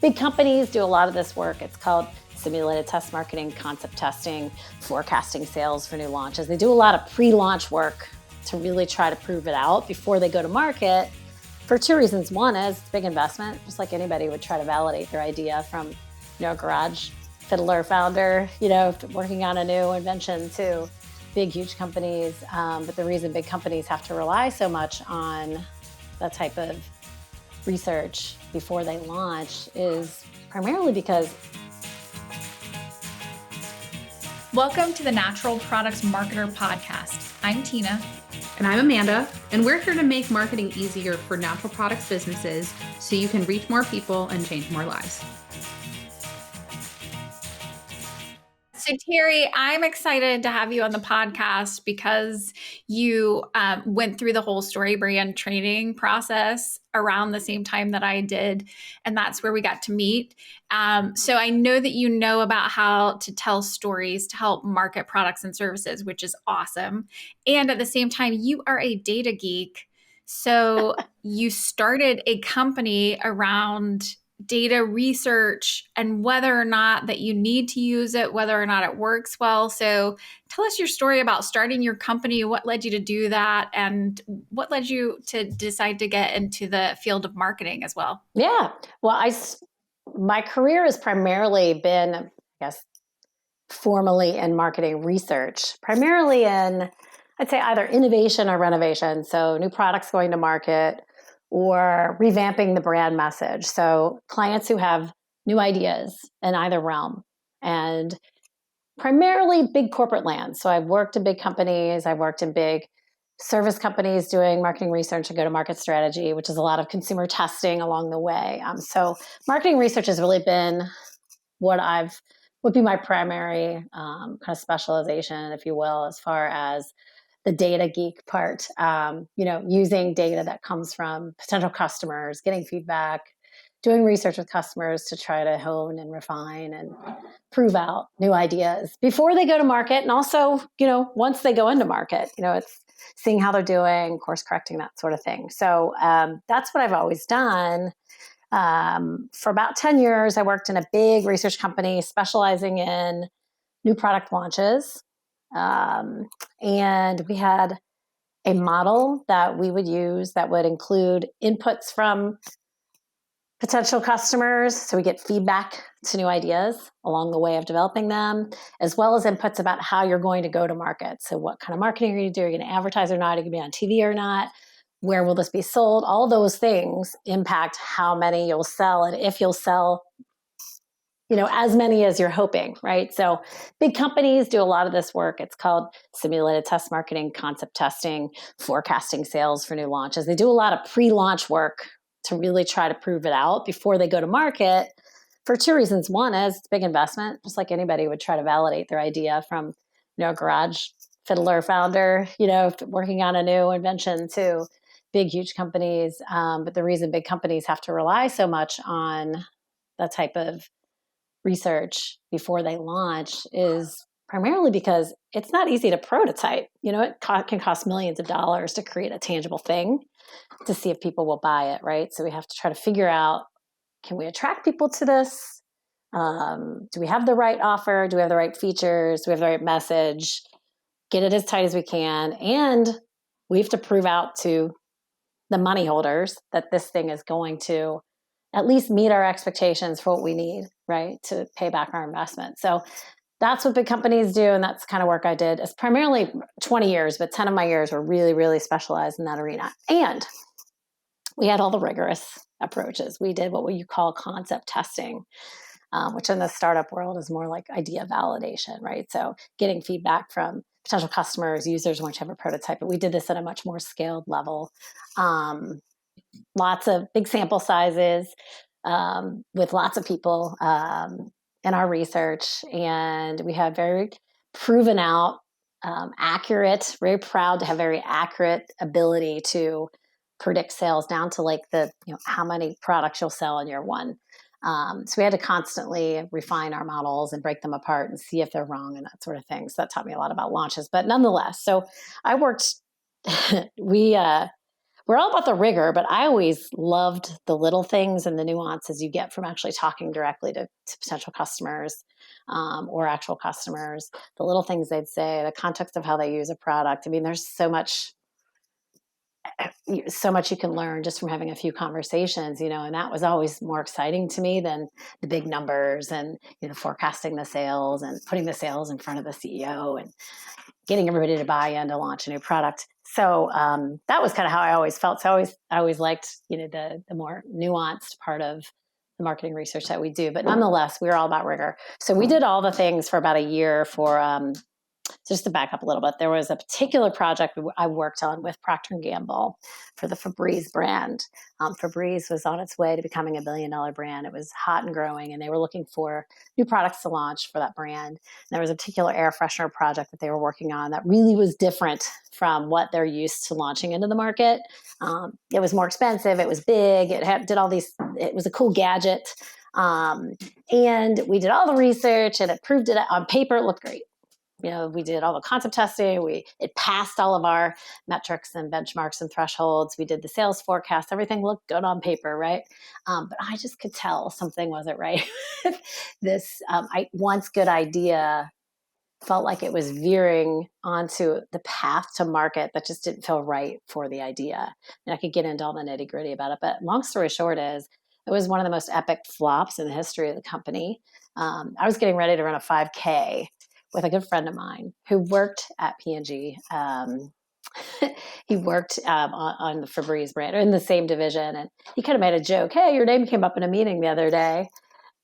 big companies do a lot of this work. It's called simulated test marketing, concept testing, forecasting sales for new launches. They do a lot of pre-launch work to really try to prove it out before they go to market for two reasons. One is big investment, just like anybody would try to validate their idea from, a garage fiddler founder, working on a new invention to big, huge companies. But the reason big companies have to rely so much on that type of research before they launch is primarily because. Welcome to the Natural Products Marketer Podcast. I'm Tina. And I'm Amanda, and we're here to make marketing easier for natural products businesses so you can reach more people and change more lives. So Teri, I'm excited to have you on the podcast because you went through the whole story brand training process around the same time that I did, and that's where we got to meet. So I know that you know about how to tell stories to help market products and services, which is awesome. And at the same time, you are a data geek. So you started a company around data research and whether or not that you need to use it, whether or not it works well. So tell us your story about starting your company, what led you to do that, and what led you to decide to get into the field of marketing as well. Yeah. Well, my career has primarily been, I guess, formally in marketing research, primarily in, I'd say, either innovation or renovation. So new products going to market or revamping the brand message. So clients who have new ideas in either realm, and primarily big corporate land. So I've worked in big companies. I've worked in big service companies doing marketing research and go-to-market strategy, which is a lot of consumer testing along the way. So marketing research has really been would be my primary kind of specialization, if you will, as far as the data geek part, using data that comes from potential customers, getting feedback, doing research with customers to try to hone and refine and prove out new ideas before they go to market. And also, once they go into market, it's seeing how they're doing, course correcting, that sort of thing. So that's what I've always done. For about 10 years, I worked in a big research company specializing in new product launches. And we had a model that we would use that would include inputs from potential customers. So we get feedback to new ideas along the way of developing them, as well as inputs about how you're going to go to market. So what kind of marketing are you going to do? Are you going to advertise or not? Are you going to be on TV or not? Where will this be sold? All those things impact how many you'll sell and if you'll sell as many as you're hoping, right? So big companies do a lot of this work. It's called simulated test marketing, concept testing, forecasting sales for new launches. They do a lot of pre-launch work to really try to prove it out before they go to market for two reasons. One is it's big investment, just like anybody would try to validate their idea from, a garage fiddler founder, working on a new invention to big, huge companies. But the reason big companies have to rely so much on that type of research before they launch is primarily because it's not easy to prototype. It can cost millions of dollars to create a tangible thing to see if people will buy it, right? So we have to try to figure out, can we attract people to this? Do we have the right offer? Do we have the right features? Do we have the right message? Get it as tight as we can. And we have to prove out to the money holders that this thing is going to at least meet our expectations for what we need, right, to pay back our investment. So that's what big companies do, and that's the kind of work I did. It's primarily 20 years, but 10 of my years were really, really specialized in that arena. And we had all the rigorous approaches. We did what you call concept testing, which in the startup world is more like idea validation, right? So getting feedback from potential customers, users once you have a prototype. But we did this at a much more scaled level. Lots of big sample sizes with lots of people in our research. And we have very proven out, accurate, very proud to have very accurate ability to predict sales down to like how many products you'll sell in year one. So we had to constantly refine our models and break them apart and see if they're wrong and that sort of thing. So that taught me a lot about launches. But nonetheless, so I worked, we we're all about the rigor, but I always loved the little things and the nuances you get from actually talking directly to potential customers or actual customers, the little things they'd say, the context of how they use a product. I mean, there's so much you can learn just from having a few conversations, and that was always more exciting to me than the big numbers and, forecasting the sales and putting the sales in front of the CEO and getting everybody to buy in to launch a new product. So that was kind of how I always felt. So I always liked, the more nuanced part of the marketing research that we do. But nonetheless, we were all about rigor. So we did all the things for about a year for so just to back up a little bit, there was a particular project I worked on with Procter & Gamble for the Febreze brand. Febreze was on its way to becoming $1 billion brand. It was hot and growing, and they were looking for new products to launch for that brand. And there was a particular air freshener project that they were working on that really was different from what they're used to launching into the market. It was more expensive. It was big. Did all these. It was a cool gadget. And we did all the research, and it proved it on paper. It looked great. We did all the concept testing. It passed all of our metrics and benchmarks and thresholds. We did the sales forecast. Everything looked good on paper, right? But I just could tell something wasn't right. This once good idea felt like it was veering onto the path to market that just didn't feel right for the idea. And I could get into all the nitty gritty about it. But long story short is, it was one of the most epic flops in the history of the company. I was getting ready to run a 5K with a good friend of mine who worked at P&G. He worked on the Febreze brand, or in the same division. And he kind of made a joke, "Hey, your name came up in a meeting the other day."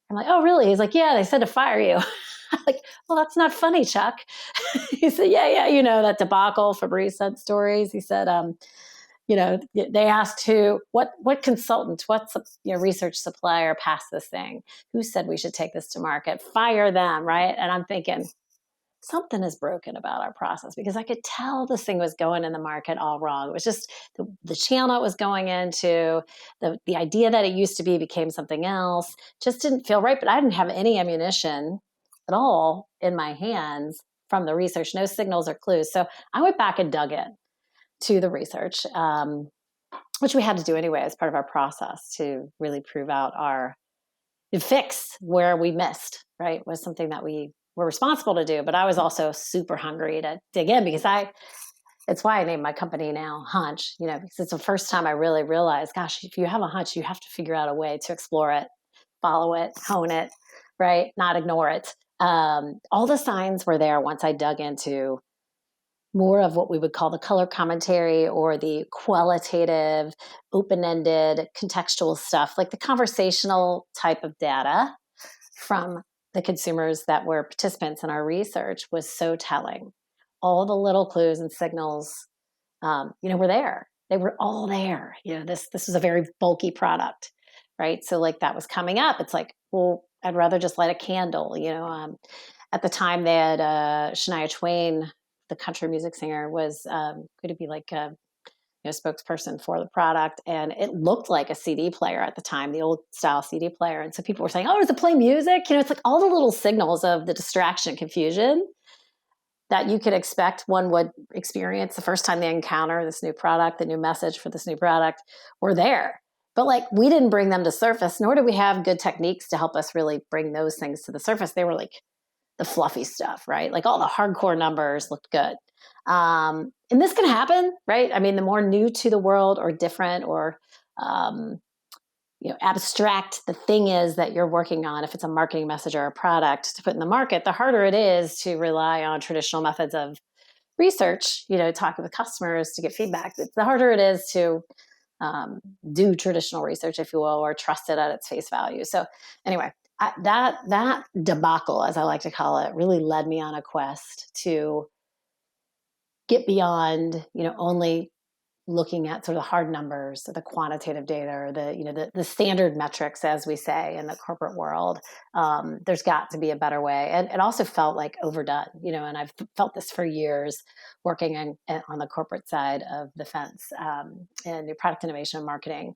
I'm like, "Oh, really?" He's like, "Yeah, they said to fire you." I'm like, "Well, that's not funny, Chuck." He said, yeah, that debacle Febreze said stories. He said, they asked what consultant, what research supplier passed this thing? Who said we should take this to market? Fire them, right? And I'm thinking, something is broken about our process, because I could tell this thing was going in the market all wrong. It was just the channel it was going into, the idea that it used to be became something else, just didn't feel right. But I didn't have any ammunition at all in my hands from the research, no signals or clues. So I went back and dug in to the research, which we had to do anyway as part of our process to really prove out fix where we missed, right? Was something that we were responsible to do. But I was also super hungry to dig in, because it's why I named my company now Hunch, because it's the first time I really realized, gosh, if you have a hunch, you have to figure out a way to explore it, follow it, hone it, right? Not ignore it. All the signs were there once I dug into more of what we would call the color commentary, or the qualitative, open-ended, contextual stuff, like the conversational type of data from the consumers that were participants in our research, was so telling. All the little clues and signals, were there. They were all there. This was a very bulky product, right? So like that was coming up. It's like, well, I'd rather just light a candle. At the time, they had Shania Twain, the country music singer, was going to be like a spokesperson for the product, and it looked like a CD player at the time, the old style CD player. And so people were saying, "Oh, does it play music?" It's like all the little signals of the distraction and confusion that you could expect one would experience the first time they encounter this new product, the new message for this new product, were there. But like, we didn't bring them to surface, nor did we have good techniques to help us really bring those things to the surface. They were like the fluffy stuff, right? Like all the hardcore numbers looked good. And this can happen, right? I mean, the more new to the world or different or, abstract the thing is that you're working on, if it's a marketing message or a product to put in the market, the harder it is to rely on traditional methods of research, talking with customers to get feedback. The harder it is to do traditional research, if you will, or trust it at its face value. So anyway, that debacle, as I like to call it, really led me on a quest to get beyond, only looking at sort of the hard numbers, the quantitative data, or the standard metrics, as we say in the corporate world. There's got to be a better way. And it also felt like overdone, and I've felt this for years working on the corporate side of the fence, and new product innovation and marketing.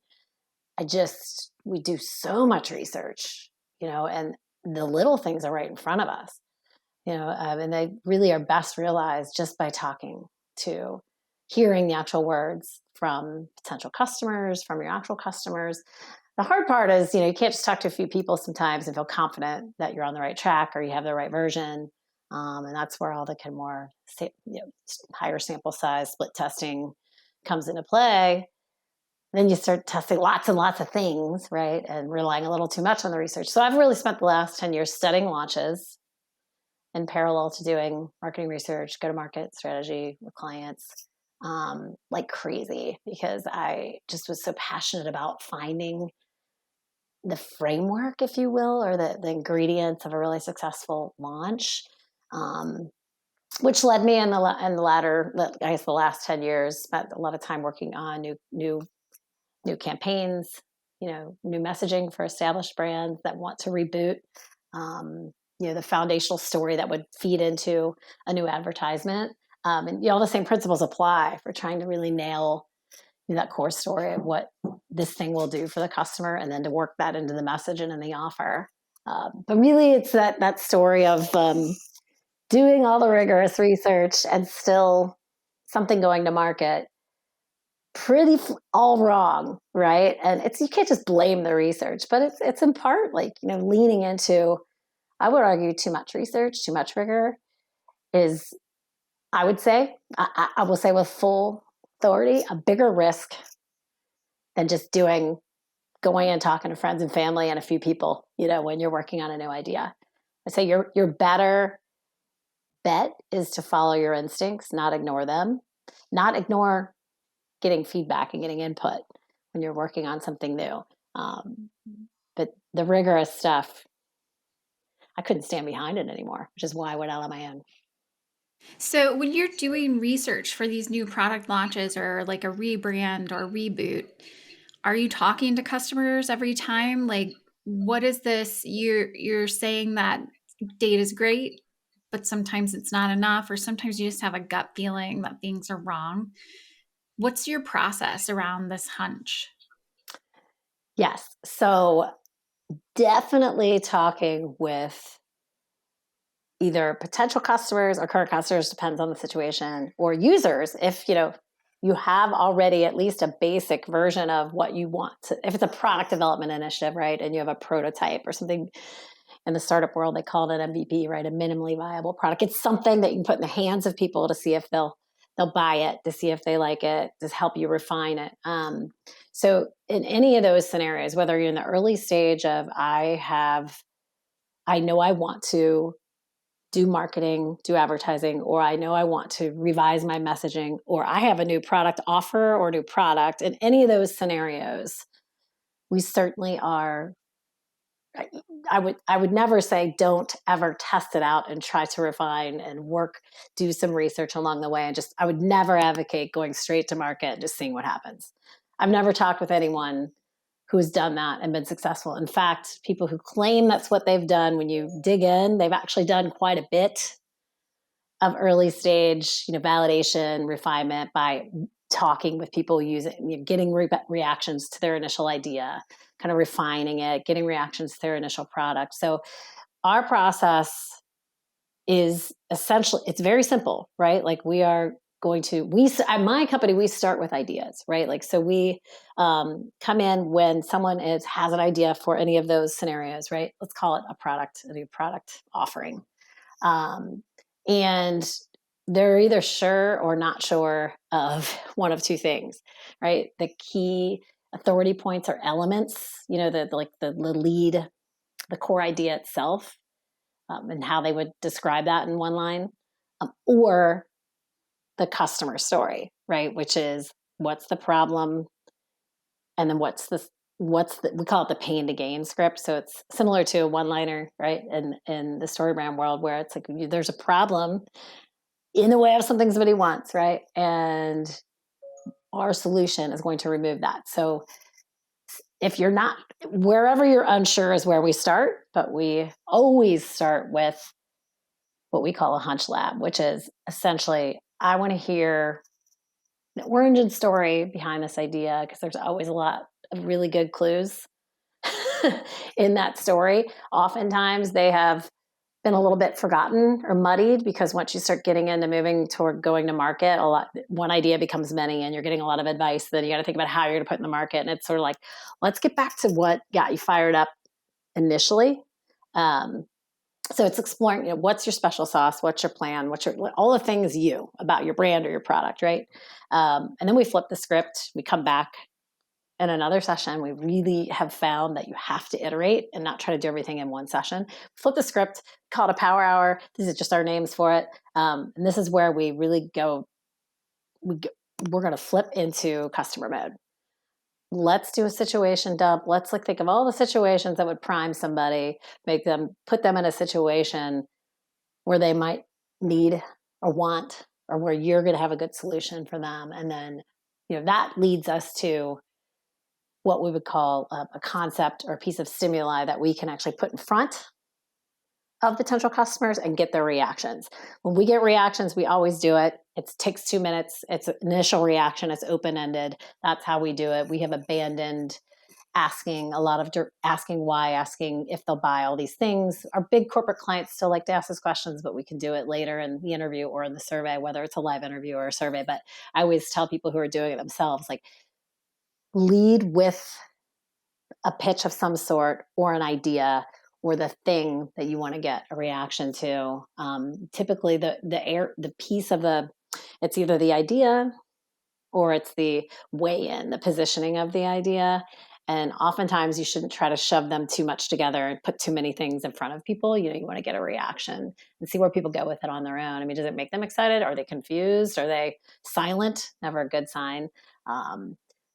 We do so much research, and the little things are right in front of us, and they really are best realized just by talking to, hearing the actual words from potential customers, from your actual customers. The hard part is, you can't just talk to a few people sometimes and feel confident that you're on the right track or you have the right version. And that's where all the kind of more higher sample size split testing comes into play. Then you start testing lots and lots of things, right? And relying a little too much on the research. So I've really spent the last 10 years studying launches in parallel to doing marketing research, go-to-market strategy with clients, like crazy, because I just was so passionate about finding the framework, if you will, or the ingredients of a really successful launch, which led me in the latter, I guess, the last 10 years, spent a lot of time working on new campaigns, new messaging for established brands that want to reboot, the foundational story that would feed into a new advertisement. And all the same principles apply for trying to really nail that core story of what this thing will do for the customer, and then to work that into the message and in the offer. But really, it's that story of doing all the rigorous research and still something going to market pretty all wrong, right? And you can't just blame the research, but it's in part leaning into, I would argue, too much research, too much rigor is, I would say, I will say with full authority, a bigger risk than just going and talking to friends and family and a few people, when you're working on a new idea. I say your better bet is to follow your instincts, not ignore them, not ignore getting feedback and getting input when you're working on something new. But the rigorous stuff, I couldn't stand behind it anymore, which is why I went out on my own. So when you're doing research for these new product launches or like a rebrand or reboot, are you talking to customers every time? Like, what is this? You're saying that data is great, but sometimes it's not enough, or sometimes you just have a gut feeling that things are wrong. What's your process around this hunch? Yes. So definitely talking with either potential customers or current customers, depends on the situation, or users. If you have already at least a basic version of what you want to, if it's a product development initiative, right, and you have a prototype or something. In the startup world, they call it an MVP, right? A minimally viable product. It's something that you can put in the hands of people to see if they'll buy it, to see if they like it, to help you refine it. So in any of those scenarios, whether you're in the early stage of I know I want to do marketing, do advertising, or I know I want to revise my messaging, or I have a new product offer or new product, in any of those scenarios, we certainly are. I would never say don't ever test it out and try to refine and do some research along the way. And I would never advocate going straight to market and just seeing what happens. I've never talked with anyone who's done that and been successful. In fact, people who claim that's what they've done, when you dig in, they've actually done quite a bit of early stage, validation, refinement by talking with people, using, getting reactions to their initial idea, kind of refining it, getting reactions to their initial product. So our process is essentially, it's very simple, right? Like at my company, we start with ideas, right? Like, so we come in when someone has an idea for any of those scenarios, right? Let's call it a new product offering. And they're either sure or not sure of one of two things, right? The key authority points or elements, the lead, the core idea itself, and how they would describe that in one line, or the customer story, right? Which is, what's the problem, and then we call it the pain to gain script. So it's similar to a one-liner, right? In the story brand world, where it's like, there's a problem in the way of something somebody wants, right? And our solution is going to remove that. So if you're not, wherever you're unsure is where we start, but we always start with what we call a hunch lab, which is essentially, I want to hear the origin story behind this idea, because there's always a lot of really good clues in that story. Oftentimes they have been a little bit forgotten or muddied, because once you start getting into moving toward going to market, one idea becomes many, and you're getting a lot of advice. Then you got to think about how you're going to put in the market. And it's sort of like, let's get back to what got you fired up initially. So it's exploring, what's your special sauce? What's your plan? All the things about your brand or your product, right? And then we flip the script. We come back in another session. We really have found that you have to iterate and not try to do everything in one session. Flip the script, call it a power hour. These are just our names for it. And this is where we really we're going to flip into customer mode. Let's do a situation dump. Let's think of all the situations that would prime somebody, put them in a situation where they might need or want, or where you're going to have a good solution for them. And then, that leads us to what we would call a concept or a piece of stimuli that we can actually put in front of potential customers and get their reactions. When we get reactions, we always do it. It takes 2 minutes. It's an initial reaction. It's open-ended. That's how we do it. We have abandoned asking why, asking if they'll buy all these things. Our big corporate clients still like to ask us questions, but we can do it later in the interview or in the survey, whether it's a live interview or a survey. But I always tell people who are doing it themselves, lead with a pitch of some sort, or an idea, or the thing that you want to get a reaction to. Typically the piece of it's either the idea or it's the weigh-in, the positioning of the idea. And oftentimes you shouldn't try to shove them too much together and put too many things in front of people. You want to get a reaction and see where people go with it on their own. I mean, does it make them excited? Are they confused? Are they silent? Never a good sign.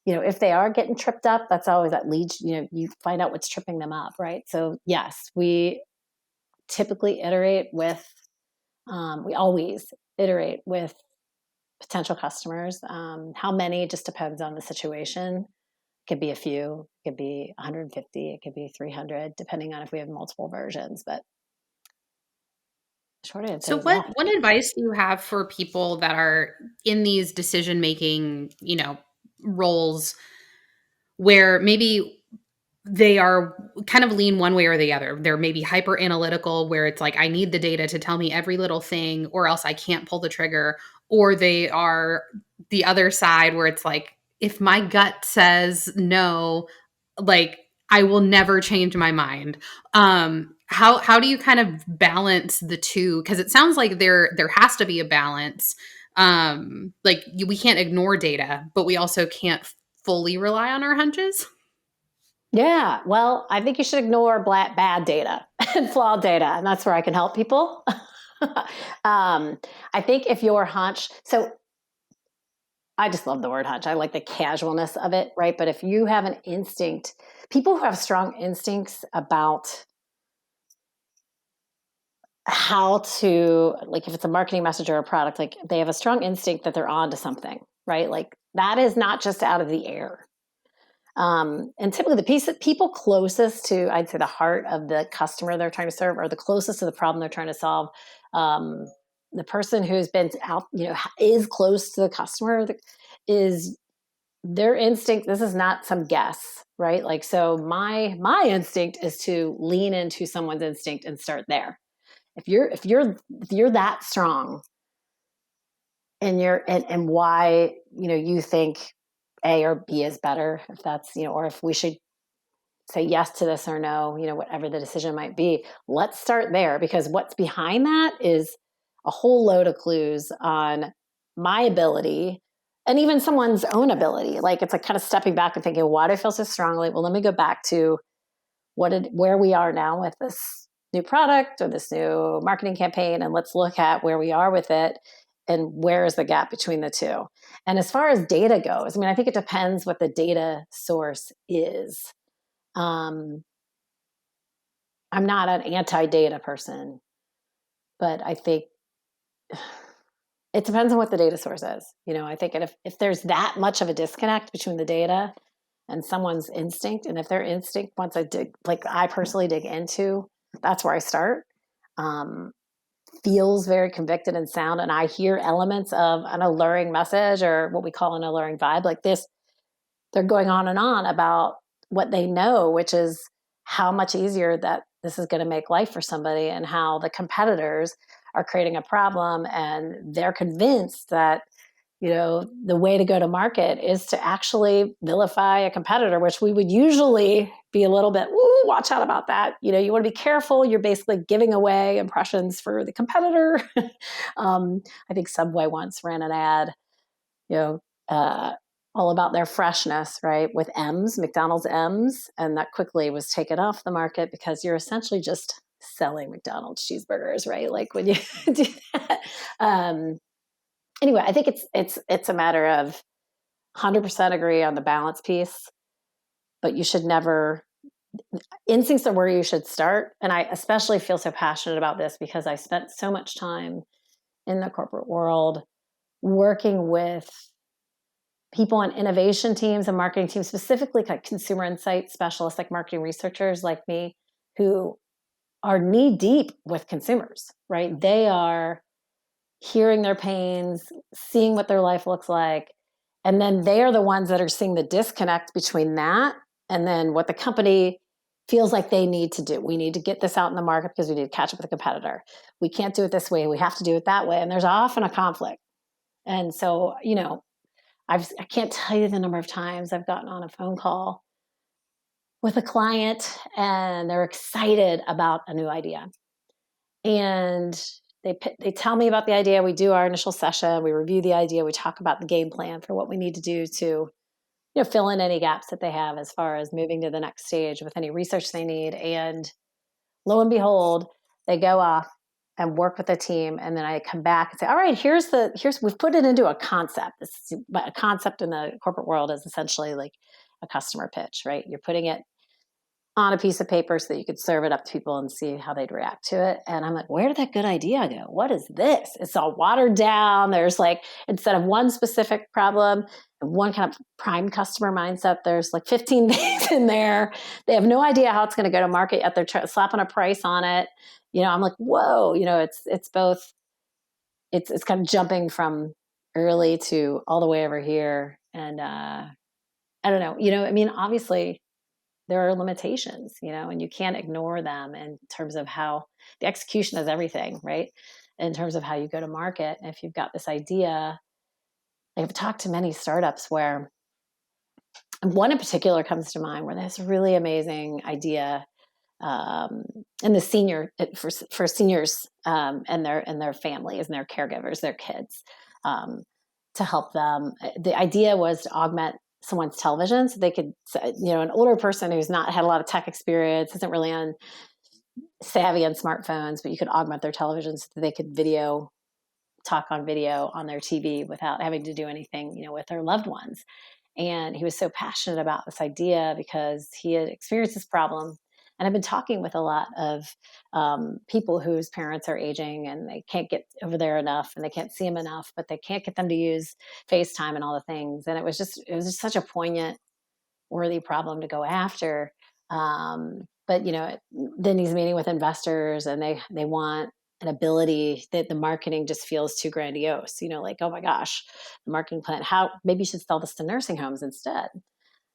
If they are getting tripped up, that's always that lead, you find out what's tripping them up, right? So yes, we typically we always iterate with potential customers. How many just depends on the situation. It could be a few, it could be 150, it could be 300, depending on if we have multiple versions. But short answer So is what advice do you have for people that are in these decision-making, roles where maybe they are kind of lean one way or the other? They're maybe hyper analytical, where it's like, I need the data to tell me every little thing, or else I can't pull the trigger. Or they are the other side, where it's like, if my gut says no, I will never change my mind. How do you kind of balance the two? Because it sounds like there has to be a balance. We can't ignore data, but we also can't fully rely on our hunches. Yeah, well, I think you should ignore bad data and flawed data, and that's where I can help people. I think if your hunch, so I just love the word hunch. I like the casualness of it, right? But if you have an instinct, people who have strong instincts about how to, if it's a marketing message or a product, they have a strong instinct that they're on to something, right? That is not just out of the air. And typically the piece that people closest to, I'd say, the heart of the customer they're trying to serve, or the closest to the problem they're trying to solve, the person who's been out, is close to the customer, is their instinct. This is not some guess, right? So my instinct is to lean into someone's instinct and start there. If you're that strong, and why, you think A or B is better, if that's, or if we should say yes to this or no, whatever the decision might be, let's start there, because what's behind that is a whole load of clues on my ability and even someone's own ability. It's kind of stepping back and thinking, why do I feel so strongly? Well, let me go back to where we are now with this new product or this new marketing campaign, and let's look at where we are with it and where is the gap between the two. And as far as data goes, I think it depends what the data source is. I'm not an anti-data person, but I think it depends on what the data source is. I think if there's that much of a disconnect between the data and someone's instinct, and if their instinct, once I personally dig into, that's where I start, feels very convicted and sound, and I hear elements of an alluring message, or what we call an alluring vibe, like this, they're going on and on about what they know, which is how much easier that this is going to make life for somebody, and how the competitors are creating a problem, and they're convinced that, the way to go to market is to actually vilify a competitor, which we would usually be a little bit, ooh, watch out about that. You want to be careful. You're basically giving away impressions for the competitor. I think Subway once ran an ad, you know, uh, all about their freshness, right? With M's, McDonald's M's. And that quickly was taken off the market because you're essentially just selling McDonald's cheeseburgers, right? Like when you do that. Anyway, I think it's a matter of 100% agree on the balance piece, but you should never, instincts are where you should start. And I especially feel so passionate about this because I spent so much time in the corporate world working with people on innovation teams and marketing teams, specifically like consumer insight specialists, like marketing researchers like me, who are knee deep with consumers, right? They are hearing their pains, seeing what their life looks like. And then they are the ones that are seeing the disconnect between that and then what the company feels like they need to do. We need to get this out in the market because we need to catch up with the competitor. We can't do it this way. We have to do it that way. And there's often a conflict. And so, I can't tell you the number of times I've gotten on a phone call with a client and they're excited about a new idea. And they tell me about the idea. We do our initial session. We review the idea. We talk about the game plan for what we need to do to, fill in any gaps that they have as far as moving to the next stage with any research they need. And lo and behold, they go off and work with the team. And then I come back and say, all right, we've put it into a concept. A concept in the corporate world is essentially like a customer pitch, right? You're putting it on a piece of paper so that you could serve it up to people and see how they'd react to it. And I'm like, where did that good idea go? What is this? It's all watered down. There's like, instead of one specific problem and one kind of prime customer mindset, there's like 15 things in there. They have no idea how it's going to go to market yet. They're slapping a price on it. I'm like, whoa, it's both, it's kind of jumping from early to all the way over here. And I don't know, obviously there are limitations, and you can't ignore them in terms of how the execution is everything, right? In terms of how you go to market. And if you've got this idea, I've talked to many startups where one in particular comes to mind where there's a really amazing idea in the for seniors and their families and their caregivers, their kids, to help them. The idea was to augment someone's television so they could, an older person who's not had a lot of tech experience, isn't really on savvy on smartphones, but you could augment their television so that they could talk on video on their TV without having to do anything, with their loved ones. And he was so passionate about this idea because he had experienced this problem. And I've been talking with a lot of people whose parents are aging and they can't get over there enough and they can't see them enough, but they can't get them to use FaceTime and all the things. And it was just such a poignant, worthy problem to go after. But then he's meeting with investors and they want an ability that the marketing just feels too grandiose, like, oh my gosh, the marketing plan, how maybe you should sell this to nursing homes instead,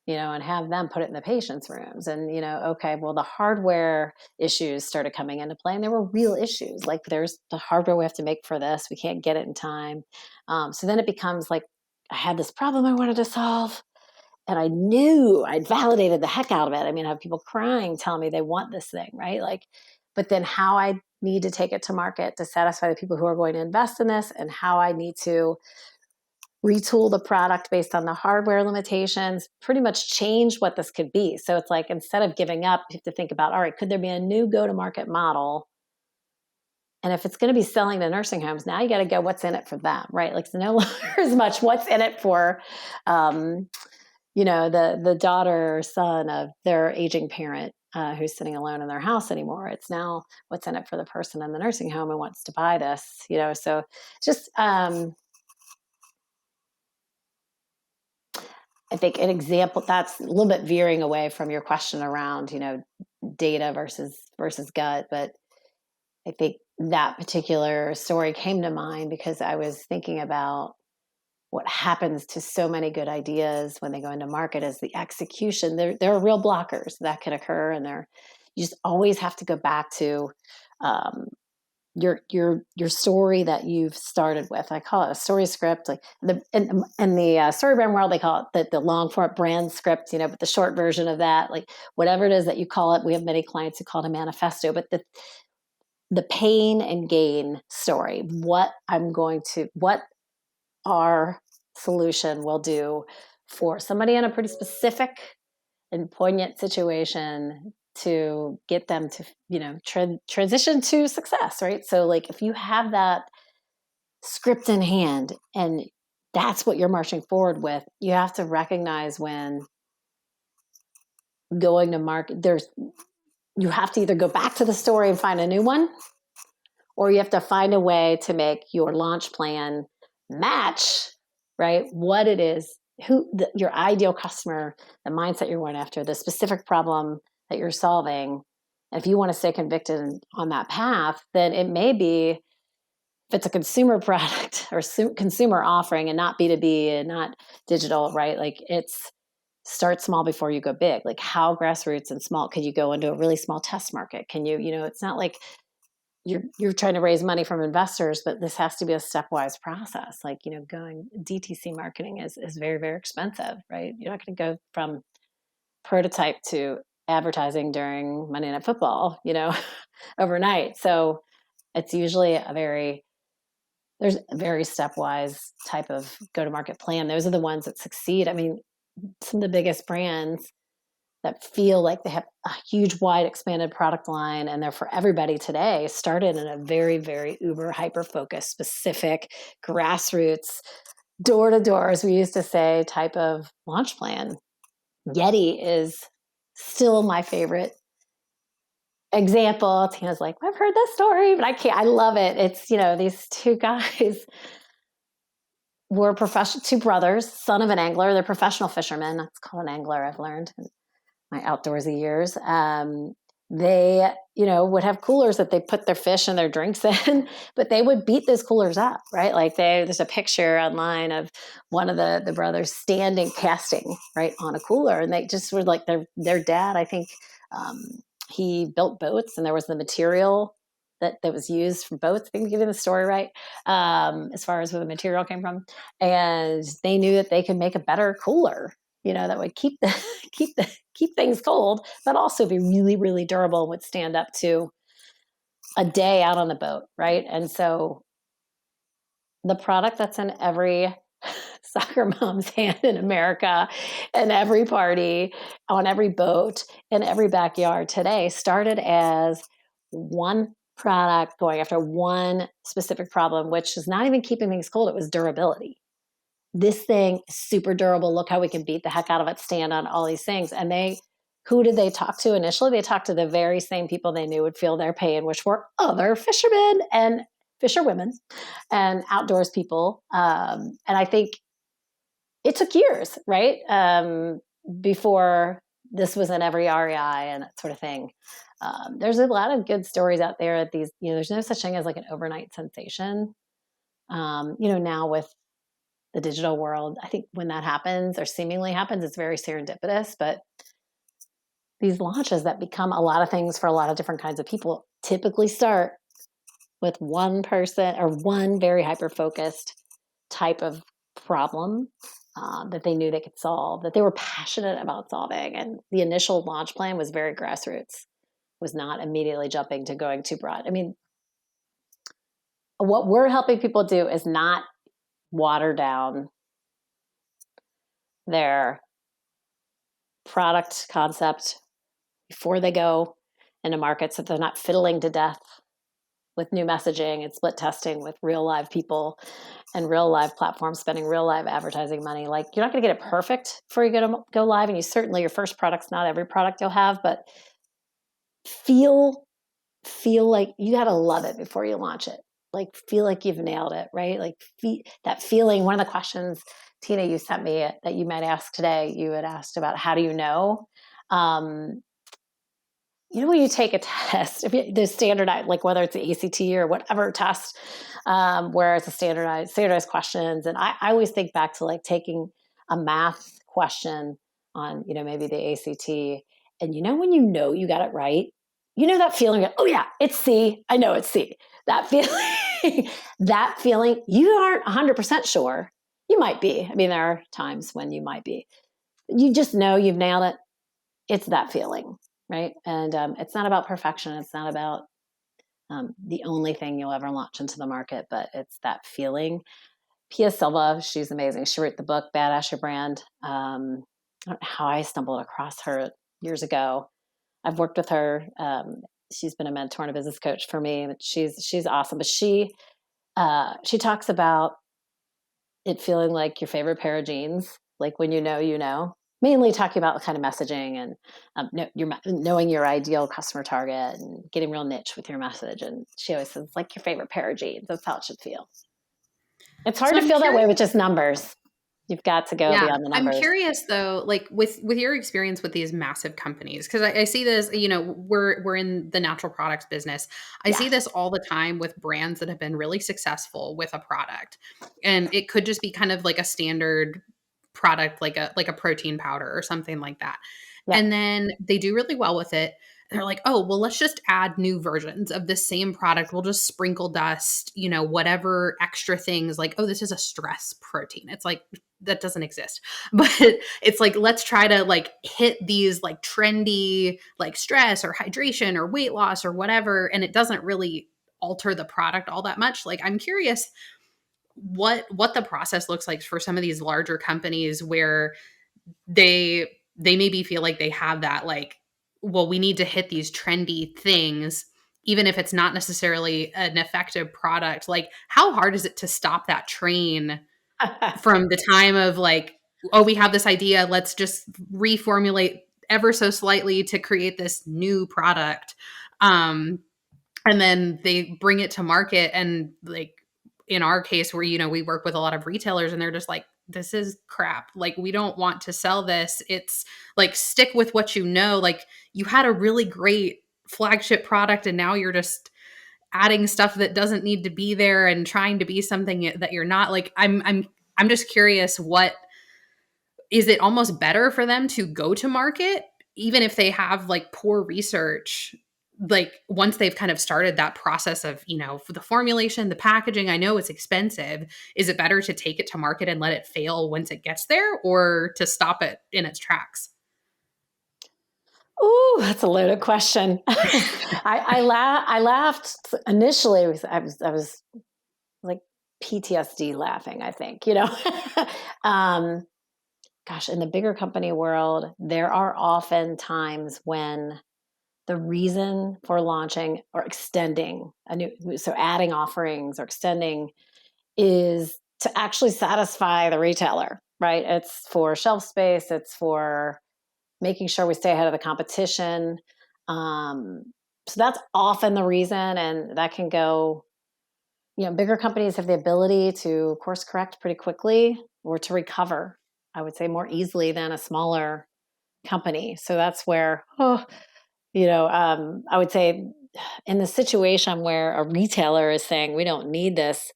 and have them put it in the patients' rooms. And, okay, well, the hardware issues started coming into play and there were real issues. Like there's the hardware we have to make for this. We can't get it in time. So then it becomes like, I had this problem I wanted to solve. And I knew I'd validated the heck out of it. I mean, I have people crying, telling me they want this thing, right? Like, but then how I need to take it to market to satisfy the people who are going to invest in this and how I need to retool the product based on the hardware limitations, pretty much change what this could be. So it's like, instead of giving up, you have to think about, all right, could there be a new go-to-market model? And if it's going to be selling to nursing homes, now you got to go, what's in it for them, right? Like, it's no longer as much what's in it for, the daughter or son of their aging parent who's sitting alone in their house anymore. It's now what's in it for the person in the nursing home who wants to buy this, so just, I think an example that's a little bit veering away from your question around, data versus gut. But I think that particular story came to mind because I was thinking about what happens to so many good ideas when they go into market is the execution. There are real blockers that can occur, and you just always have to go back to your story that you've started with. I call it a story script. Like in the story brand world, they call it the long form brand script. But the short version of that, like whatever it is that you call it. We have many clients who call it a manifesto, but the pain and gain story. What our solution will do for somebody in a pretty specific and poignant situation to get them to, transition to success, right? So like if you have that script in hand and that's what you're marching forward with, you have to recognize when going to market, you have to either go back to the story and find a new one, or you have to find a way to make your launch plan match, right, what it is, your ideal customer, the mindset you're going after, the specific problem that you're solving. And if you want to stay convicted on that path, then it may be, if it's a consumer product or consumer offering and not B2B and not digital, right? Like it's start small before you go big. Like how grassroots and small can you go into a really small test market? Can you, it's not like you're trying to raise money from investors, but this has to be a stepwise process. Like, going DTC marketing is very, very expensive, right? You're not going to go from prototype to advertising during Monday Night Football, overnight. So it's usually there's a very stepwise type of go-to-market plan. Those are the ones that succeed. I mean, some of the biggest brands that feel like they have a huge, wide, expanded product line and they're for everybody today started in a very, very uber hyper-focused, specific, grassroots, door-to-door, as we used to say, type of launch plan. Yeti is still my favorite example. Tina's like, I've heard this story, but I love it. It's, these two guys were two brothers, son of an angler. They're professional fishermen. That's called an angler, I've learned my outdoorsy years. They, would have coolers that they put their fish and their drinks in, but they would beat those coolers up, right? Like there's a picture online of one of the brothers standing casting right on a cooler, and they just were like their dad. I think he built boats, and there was the material that was used for boats. I think I'm getting the story right, as far as where the material came from, and they knew that they could make a better cooler, that would keep things cold, but also be really, really durable and would stand up to a day out on the boat, right? And so the product that's in every soccer mom's hand in America, and every party, on every boat, in every backyard today started as one product going after one specific problem, which is not even keeping things cold. It was durability. This thing is super durable. Look how we can beat the heck out of it, stand on all these things. And who did they talk to initially? They talked to the very same people they knew would feel their pain, which were other fishermen and fisherwomen and outdoors people. And I think it took years, right? Before this was in every REI and that sort of thing. There's a lot of good stories out there at these, there's no such thing as like an overnight sensation. Now with the digital world, I think when that happens or seemingly happens, it's very serendipitous. But these launches that become a lot of things for a lot of different kinds of people typically start with one person or one very hyper-focused type of problem that they knew they could solve, that they were passionate about solving. And the initial launch plan was very grassroots, was not immediately jumping to going too broad. I mean, what we're helping people do is not water down their product concept before they go into market, so they're not fiddling to death with new messaging and split testing with real live people and real live platforms spending real live advertising money. Like, you're not going to get it perfect before you go live, and your first product's not every product you'll have, but feel like you got to love it before you launch it. Like, feel like you've nailed it, right? Like, that feeling. One of the questions, Tina, you sent me that you might ask today, you had asked about how do you know? when you take a test, if the standardized, like whether it's the ACT or whatever test, where it's a standardized questions. And I always think back to like taking a math question on, maybe the ACT. And when you got it right, that feeling of, oh yeah, it's C. I know it's C. That feeling, that feeling, you aren't 100% sure. You might be. I mean, there are times when you might be. You just know you've nailed it. It's that feeling, right? And it's not about perfection. It's not about the only thing you'll ever launch into the market, but it's that feeling. Pia Silva, she's amazing. She wrote the book Badass Your Brand. I don't know how I stumbled across her years ago. I've worked with her. She's been a mentor and a business coach for me. She's awesome. But she talks about it feeling like your favorite pair of jeans, like when you know. Mainly talking about the kind of messaging and knowing your ideal customer target and getting real niche with your message. And she always says, like your favorite pair of jeans. That's how it should feel. It's hard So to I'm feel that way curious. with just numbers. You've got to go Yeah, beyond the I'm numbers. curious though, like with your experience with these massive companies, because I see this, we're in the natural products business. I Yeah. see this all the time with brands that have been really successful with a product, and it could just be kind of like a standard product, like a protein powder or something like that, Yeah. and then they do really well with it. They're like, oh, well, let's just add new versions of the same product. We'll just sprinkle dust, whatever extra things like, oh, this is a stress protein. It's like, that doesn't exist. But it's like, let's try to like hit these like trendy, like stress or hydration or weight loss or whatever. And it doesn't really alter the product all that much. Like, I'm curious what the process looks like for some of these larger companies where they maybe feel like they have that like, well, we need to hit these trendy things even if it's not necessarily an effective product. Like, how hard is it to stop that train from the time of like, oh, we have this idea, let's just reformulate ever so slightly to create this new product, and then they bring it to market, and like in our case where we work with a lot of retailers and they're just like, this is crap, like we don't want to sell this. It's like, stick with what like you had a really great flagship product and now you're just adding stuff that doesn't need to be there and trying to be something that you're not. Like, I'm just curious, what is it almost better for them to go to market even if they have like poor research, like once they've kind of started that process of for the formulation, the packaging? I know it's expensive. Is it better to take it to market and let it fail once it gets there, or to stop it in its tracks? Ooh, that's a loaded question. I laughed initially. I was like PTSD laughing, I think, um, gosh, in the bigger company world, there are often times when the reason for launching or extending so adding offerings or extending, is to actually satisfy the retailer, right? It's for shelf space. It's for making sure we stay ahead of the competition. Um, so that's often the reason, and that can go. Bigger companies have the ability to course correct pretty quickly or to recover, I would say, more easily than a smaller company. So that's where, I would say in the situation where a retailer is saying, we don't need this,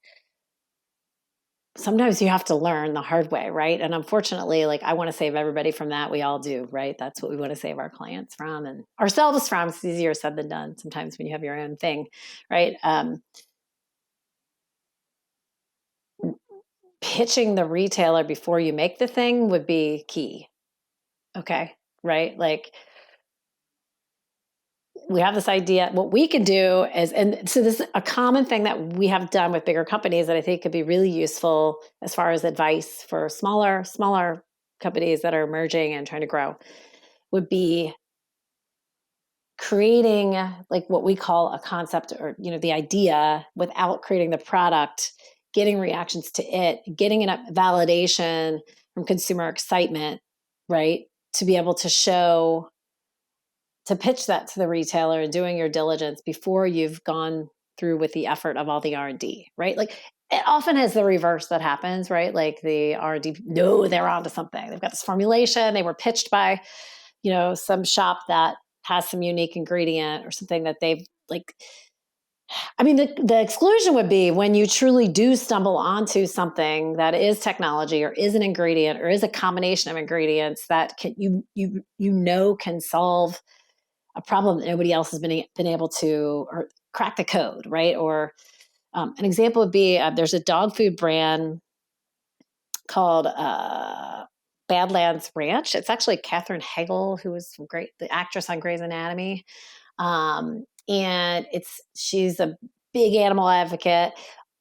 sometimes you have to learn the hard way, right? And unfortunately, like, I want to save everybody from that. We all do, right? That's what we want to save our clients from and ourselves from. It's easier said than done sometimes when you have your own thing, right? Pitching the retailer before you make the thing would be key. Okay. Right. Like, we have this idea. What we can do is, and so this is a common thing that we have done with bigger companies that I think could be really useful as far as advice for smaller companies that are emerging and trying to grow, would be creating like what we call a concept, or the idea, without creating the product, getting reactions to it, getting enough validation from consumer excitement, right, to be able to show, to pitch that to the retailer, and doing your diligence before you've gone through with the effort of all the R&D, right? Like, it often has the reverse that happens, right? Like the R&D, no, they're onto something. They've got this formulation. They were pitched by, some shop that has some unique ingredient or something that they've like. I mean, the exclusion would be when you truly do stumble onto something that is technology or is an ingredient or is a combination of ingredients that can solve a problem that nobody else has been able to or crack the code, right? Or an example would be there's a dog food brand called Badlands Ranch. It's actually Katherine Hagel, who was great, the actress on Grey's Anatomy. And she's a big animal advocate,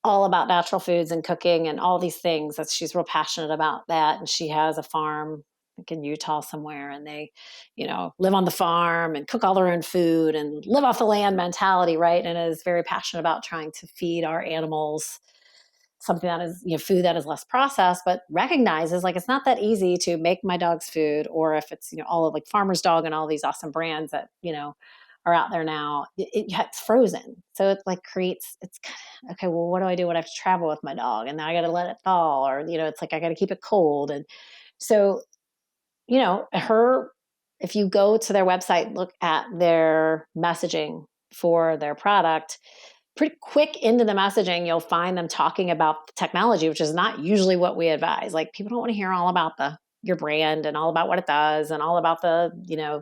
all about natural foods and cooking and all these things. She's real passionate about that. And she has a farm, I think in Utah somewhere, and they, live on the farm and cook all their own food and live off the land mentality, right? And is very passionate about trying to feed our animals something that is, food that is less processed, but recognizes like it's not that easy to make my dog's food, or if it's, all of like Farmer's Dog and all these awesome brands that, are out there now, it's frozen. So it like it's kind of, okay, well, what do I do when I have to travel with my dog? And now I got to let it thaw, or, it's like I got to keep it cold. And so, if you go to their website, look at their messaging for their product, pretty quick into the messaging, you'll find them talking about technology, which is not usually what we advise. Like people don't want to hear all about your brand and all about what it does and all about the,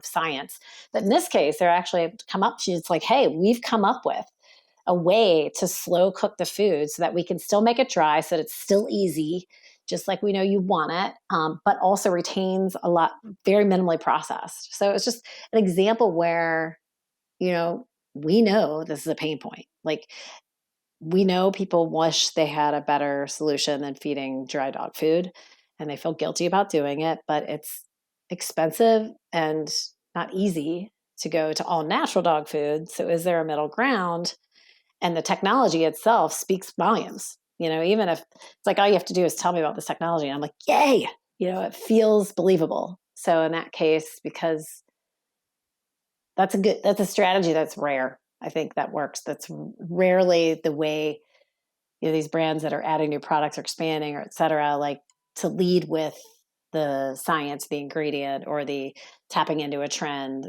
science. But in this case, they're actually come up to you. It's like, hey, we've come up with a way to slow cook the food so that we can still make it dry so that it's still easy, just like we know you want it, but also retains a lot, very minimally processed. So it's just an example where, we know this is a pain point. Like we know people wish they had a better solution than feeding dry dog food, and they feel guilty about doing it, but it's expensive and not easy to go to all natural dog food. So is there a middle ground? And the technology itself speaks volumes. Even if it's like all you have to do is tell me about this technology, and I'm like, yay, it feels believable. So in that case, because that's a strategy that's rare. I think that works. That's rarely the way, these brands that are adding new products or expanding or et cetera, like to lead with the science, the ingredient, or the tapping into a trend.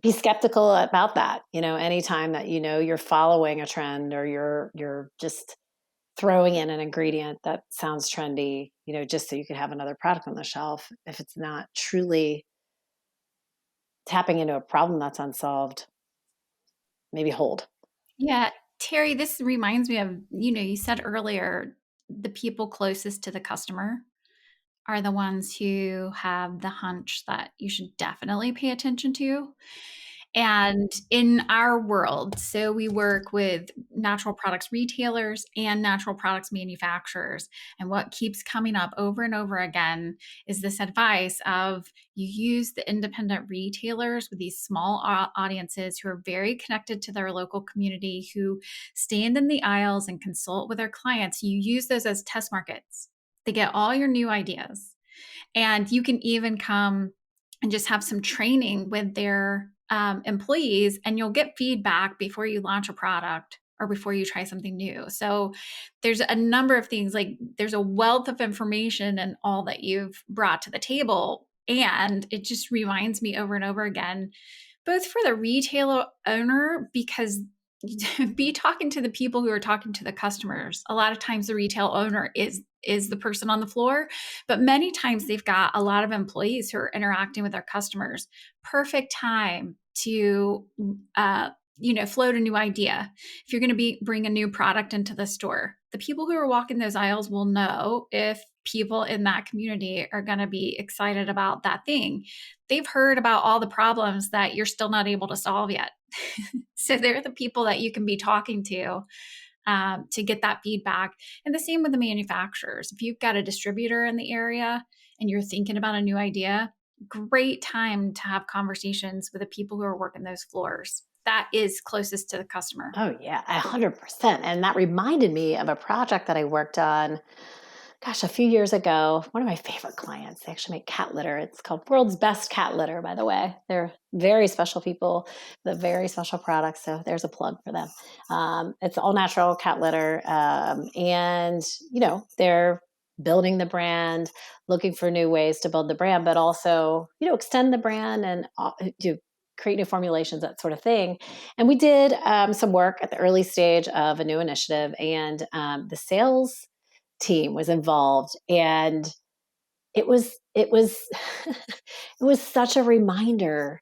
Be skeptical about that. Anytime that, you're following a trend or you're just throwing in an ingredient that sounds trendy, just so you can have another product on the shelf, if it's not truly tapping into a problem that's unsolved, maybe hold. Yeah, Teri, this reminds me of, you said earlier, the people closest to the customer are the ones who have the hunch that you should definitely pay attention to. And in our world, so we work with natural products retailers and natural products manufacturers. And what keeps coming up over and over again is this advice of you use the independent retailers with these small audiences who are very connected to their local community, who stand in the aisles and consult with their clients. You use those as test markets. They get all your new ideas. And you can even come and just have some training with their employees, and you'll get feedback before you launch a product or before you try something new. So there's a number of things, like there's a wealth of information and all that you've brought to the table. And it just reminds me over and over again, both for the retailer owner, because be talking to the people who are talking to the customers. A lot of times the retail owner is the person on the floor, but many times they've got a lot of employees who are interacting with their customers. Perfect time to float a new idea. If you're going to bring a new product into the store, the people who are walking those aisles will know if people in that community are going to be excited about that thing. They've heard about all the problems that you're still not able to solve yet. So they're the people that you can be talking to get that feedback. And the same with the manufacturers. If you've got a distributor in the area and you're thinking about a new idea, great time to have conversations with the people who are working those floors. That is closest to the customer. Oh yeah, 100%. And that reminded me of a project that I worked on, a few years ago. One of my favorite clients, they actually make cat litter. It's called World's Best Cat Litter, by the way. They're very special people, the very special products. So there's a plug for them. It's all natural cat litter. And, they're building the brand, looking for new ways to build the brand, but also, extend the brand and do create new formulations, that sort of thing. And we did some work at the early stage of a new initiative, and the sales team was involved, and it was it was such a reminder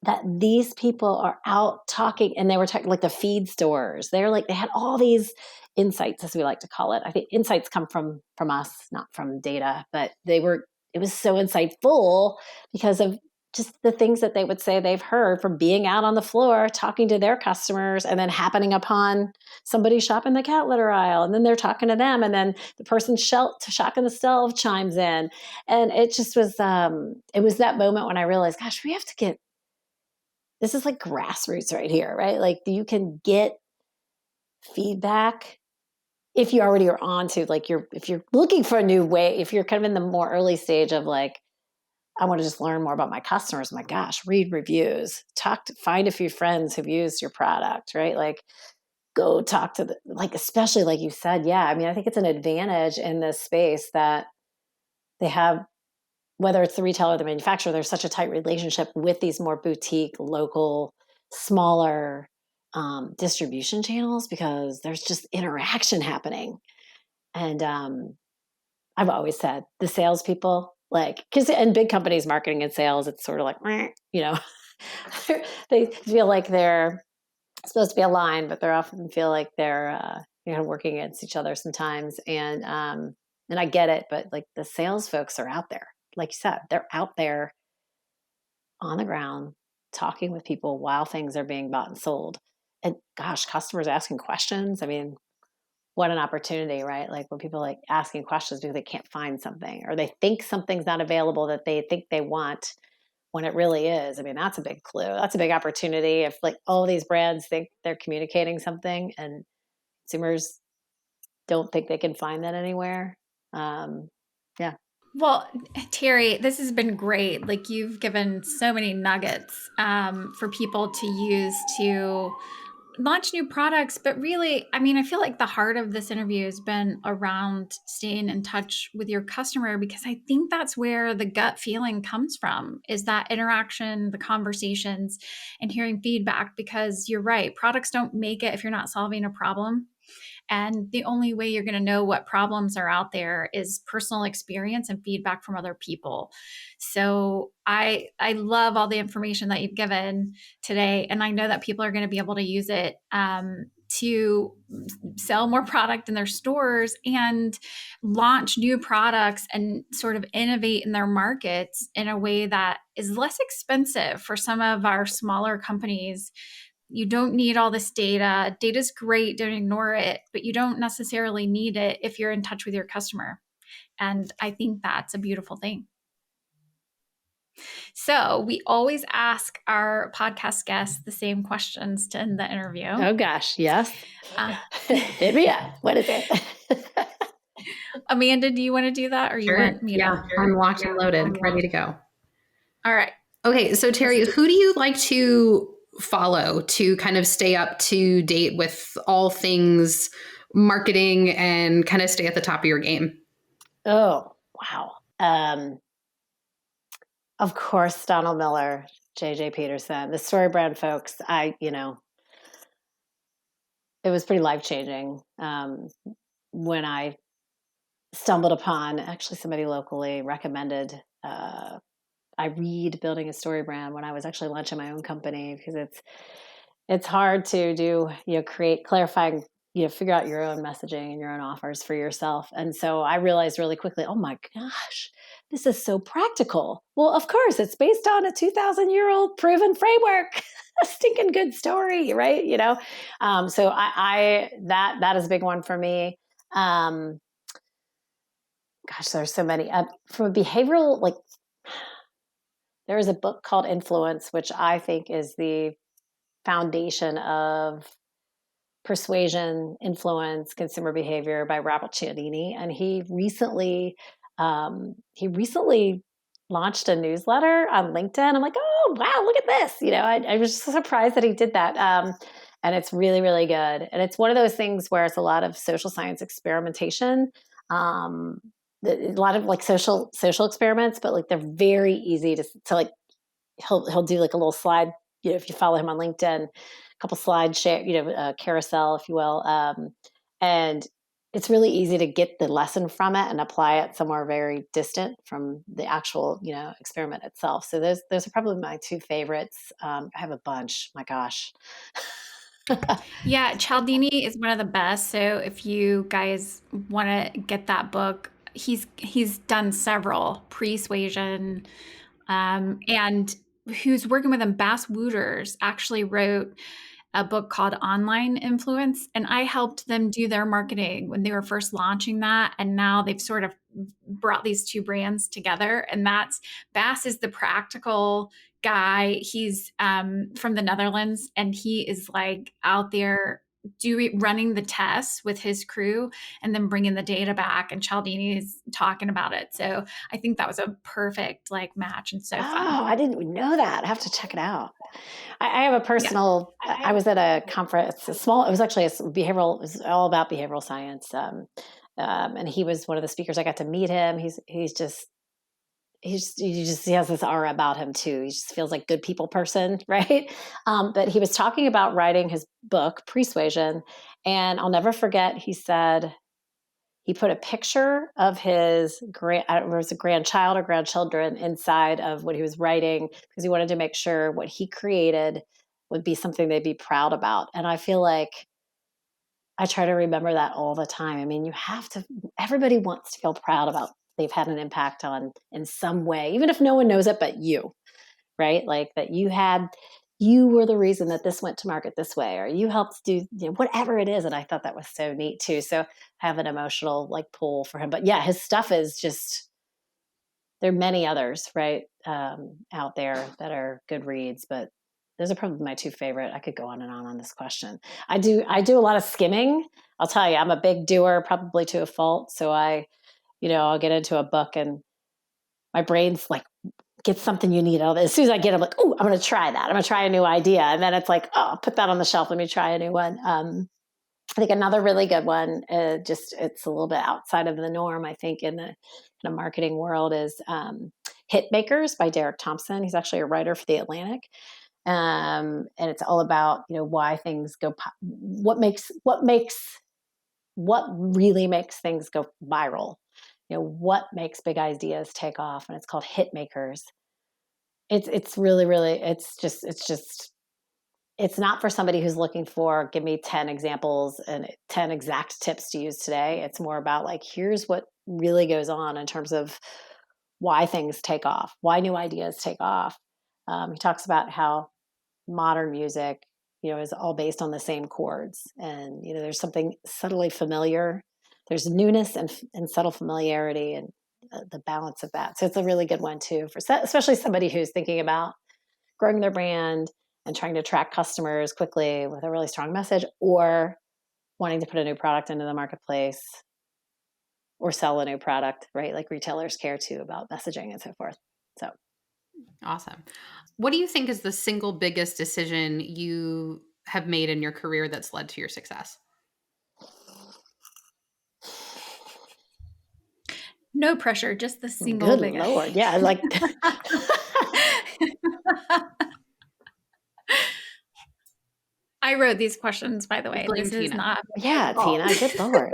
that these people are out talking, and they were talking like the feed stores. They had all these insights, as we like to call it. I think insights come from us, not from data, but it was so insightful because of just the things that they would say they've heard from being out on the floor talking to their customers, and then happening upon somebody shopping the cat litter aisle, and then they're talking to them, and then the person shocking the shelf chimes in. And it just was it was that moment when I realized, gosh, we have to get, this is like grassroots right here, right? Like you can get feedback if you already are on to like if you're looking for a new way, if you're kind of in the more early stage of like, I want to just learn more about my customers. My gosh, read reviews, find a few friends who've used your product, right? Like go talk to like, especially like you said, yeah. I mean, I think it's an advantage in this space that they have, whether it's the retailer or the manufacturer, there's such a tight relationship with these more boutique, local, smaller distribution channels, because there's just interaction happening. And I've always said the salespeople, like, because in big companies, marketing and sales, it's sort of like, they feel like they're supposed to be aligned, but they often feel like they're working against each other sometimes. And I get it, but like the sales folks are out there. Like you said, they're out there on the ground talking with people while things are being bought and sold. And gosh, customers asking questions. I mean, what an opportunity, right? Like when people like asking questions because they can't find something, or they think something's not available that they think they want when it really is. I mean, that's a big clue. That's a big opportunity. If like all these brands think they're communicating something and consumers don't think they can find that anywhere. Yeah. Well, Teri, this has been great. Like you've given so many nuggets for people to use to launch new products. But really, I mean, I feel like the heart of this interview has been around staying in touch with your customer, because I think that's where the gut feeling comes from, is that interaction, the conversations, and hearing feedback. Because you're right, products don't make it if you're not solving a problem. And the only way you're going to know what problems are out there is personal experience and feedback from other people. So I love all the information that you've given today. And I know that people are going to be able to use it to sell more product in their stores and launch new products and sort of innovate in their markets in a way that is less expensive for some of our smaller companies. You don't need all this data. Data's great, don't ignore it, but you don't necessarily need it if you're in touch with your customer. And I think that's a beautiful thing. So we always ask our podcast guests the same questions to end the interview. Oh gosh, yes. Hit me up. What is it? Amanda, do you want to do that, or you want me to? Yeah, I'm locked and loaded, ready to go. All right. Okay, so Teri, who do you like to follow to kind of stay up to date with all things marketing and kind of stay at the top of your game? Oh, wow. Of course, Donald Miller, JJ Peterson, the Story Brand folks. It was pretty life-changing when I stumbled upon, actually somebody locally recommended I read Building a Story Brand when I was actually launching my own company, because it's hard to do, create clarifying, figure out your own messaging and your own offers for yourself. And so I realized really quickly, oh my gosh, this is so practical. Well, of course, it's based on a 2,000-year-old proven framework, a stinking good story, right? So that is a big one for me. Gosh, there's so many. From a behavioral, like, there is a book called Influence, which I think is the foundation of persuasion, influence, consumer behavior, by Robert Cialdini. And he recently launched a newsletter on LinkedIn. I'm like, oh wow, look at this. I was just surprised that he did that. And it's really, really good. And it's one of those things where it's a lot of social science experimentation. A lot of like social experiments, but like they're very easy to like. He'll do like a little slide. If you follow him on LinkedIn, a couple slide share, carousel, if you will, and it's really easy to get the lesson from it and apply it somewhere very distant from the actual, experiment itself. So those are probably my two favorites. I have a bunch. My gosh. Yeah, Cialdini is one of the best. So if you guys want to get that book, he's done several Persuasion, and who's working with him, Bass Wooters, actually wrote a book called Online Influence, and I helped them do their marketing when they were first launching that, and now they've sort of brought these two brands together, and that's Bass is the practical guy. He's from the Netherlands, and he is like out there running the tests with his crew and then bringing the data back, and Cialdini's talking about it. So I think that was a perfect like match and so Oh, fun. I didn't know that. I have to check it out. I have a personal. Yeah. I was at a conference. It was actually behavioral. It was all about behavioral science. And he was one of the speakers. I got to meet him. He has this aura about him too. He just feels like good people person, right? But he was talking about writing his book, Persuasion, and I'll never forget. He said he put a picture of his I don't remember if it was a grandchild or grandchildren inside of what he was writing because he wanted to make sure what he created would be something they'd be proud about. And I feel like I try to remember that all the time. I mean, everybody wants to feel proud about they've had an impact on in some way, even if no one knows it but you, right? Like that you were the reason that this went to market this way, or you helped do whatever it is. And I thought that was so neat too. So I have an emotional like pull for him. But yeah, his stuff is just, there are many others, right, out there that are good reads, but those are probably my two favorite. I could go on this question. I do a lot of skimming. I'll tell you, I'm a big doer, probably to a fault. So I'll get into a book and my brain's like, get something you need out of it. As soon as I get it, I'm like, oh, I'm going to try that. I'm going to try a new idea. And then it's like, oh, put that on the shelf. Let me try a new one. I think another really good one, it's a little bit outside of the norm, I think, in the kind of marketing world is Hit Makers by Derek Thompson. He's actually a writer for The Atlantic. And it's all about, why things go, what really makes things go viral. What makes big ideas take off. And it's called Hit Makers. It's really, really, it's not for somebody who's looking for, give me 10 examples and 10 exact tips to use today. It's more about like, here's what really goes on in terms of why things take off, why new ideas take off. He talks about how modern music, is all based on the same chords. And, there's something subtly familiar. There's newness and subtle familiarity and the balance of that. So it's a really good one too, for especially somebody who's thinking about growing their brand and trying to attract customers quickly with a really strong message, or wanting to put a new product into the marketplace or sell a new product, right? Like retailers care too about messaging and so forth. So awesome. What do you think is the single biggest decision you have made in your career that's led to your success? No pressure, just the single good biggest. Lord. Yeah. Like I wrote these questions, by the way. Blame This is Tina. not. yeah, Tina, good Lord.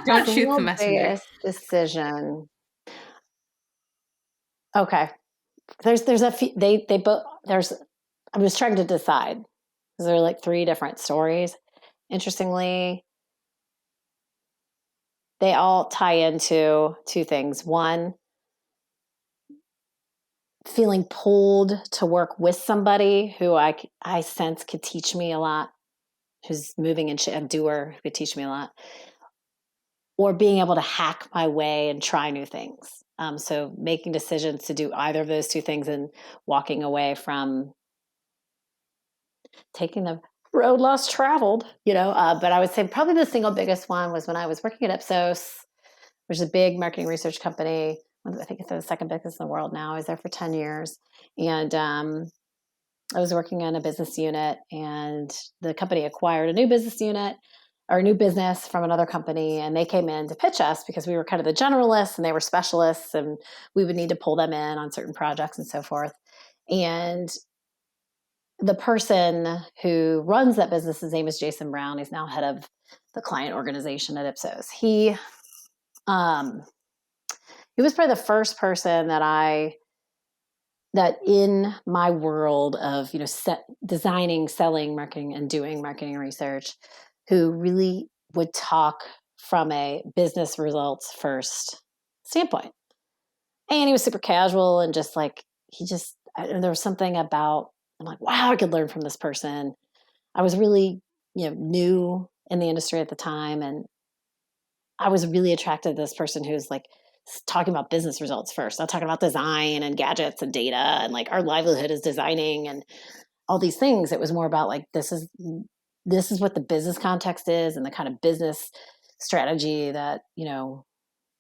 Don't shoot Single the messenger. biggest decision. Okay. There's a few, they both, I was trying to decide because there are like three different stories. Interestingly, they all tie into two things. One, feeling pulled to work with somebody who I sense could teach me a lot, who's moving and a doer who could teach me a lot, or being able to hack my way and try new things. So making decisions to do either of those two things and walking away from taking the road less traveled, but I would say probably the single biggest one was when I was working at Ipsos, which is a big marketing research company. I think it's the second biggest in the world now. I was there for 10 years. And I was working on a business unit, and the company acquired a new business unit. or a new business from another company, and they came in to pitch us because we were kind of the generalists and they were specialists, and we would need to pull them in on certain projects and so forth. And the person who runs that business, his name is Jason Brown. He's now head of the client organization at Ipsos. He was probably the first person that in my world of, designing, selling, marketing, and doing marketing research, who really would talk from a business results first standpoint. And he was super casual and just like, there was something about, I'm like, wow, I could learn from this person. I was really, new in the industry at the time. And I was really attracted to this person who's like talking about business results first, not talking about design and gadgets and data and like our livelihood is designing and all these things. It was more about like, this is what the business context is and the kind of business strategy that,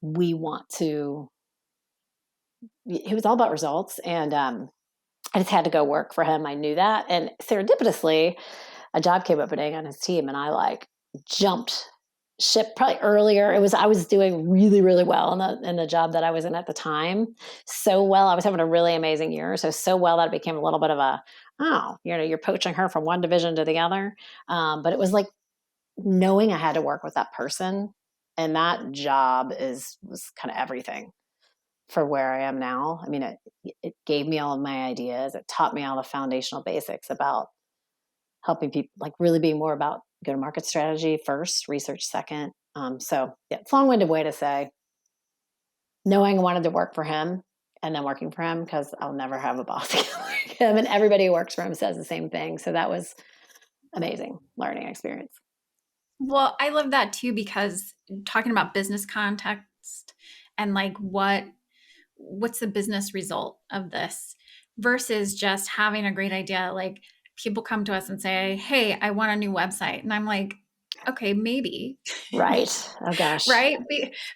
we want to. It was all about results. And I just had to go work for him. I knew that. And serendipitously, a job came opening on his team, and I like jumped ship probably earlier. I was doing really, really well in the job that I was in at the time. So well, I was having a really amazing year. So well that it became a little bit of a, you're poaching her from one division to the other. But it was like knowing I had to work with that person, and that job was kind of everything for where I am now. I mean, it gave me all of my ideas. It taught me all the foundational basics about helping people, like really being more about go-to-market strategy first, research second. So yeah, it's a long-winded way to say knowing I wanted to work for him and then working for him, because I'll never have a boss like him, and everybody who works for him says the same thing. So that was amazing learning experience. Well, I love that too, because talking about business context and like what's the business result of this versus just having a great idea. Like people come to us and say, hey, I want a new website. And I'm like, okay, maybe. Right. Oh gosh. Right.